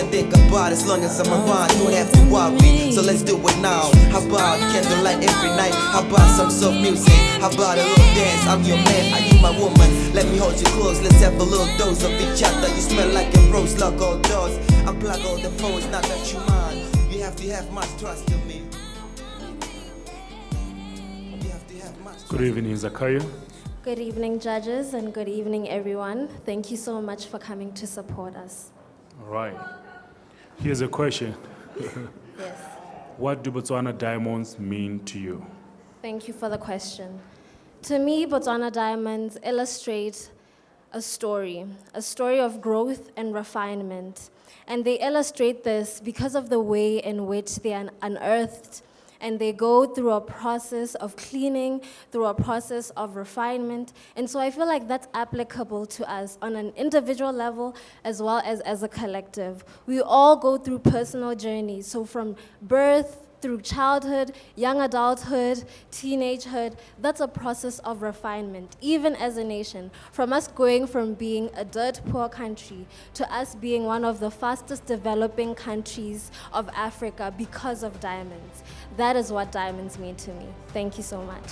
can think about as long as I'm around. You don't have to worry, so let's do it now. How about candlelight every night? How about some soft music? How about a little dance? I'm your man, are you my woman? Let me hold you close, let's have a little dose of each other. You smell like a rose, lock all doors, unplug all the phones, not that you mind. You have to have much trust in me. You have to have much trust. Good evening, Zakkkiyah. Good evening, judges, and good evening, everyone. Thank you so much for coming to support us. All right. Here's a question. Yes. What do Botswana diamonds mean to you? Thank you for the question. To me, Botswana diamonds illustrate a story of growth and refinement. And they illustrate this because of the way in which they are unearthed, and they go through a process of cleaning, through a process of refinement. And so I feel like that's applicable to us on an individual level as well as a collective. We all go through personal journeys. So from birth, through childhood, young adulthood, teenagehood, that's a process of refinement, even as a nation. From us going from being a dirt poor country to us being one of the fastest developing countries of Africa because of diamonds. That is what diamonds mean to me. Thank you so much.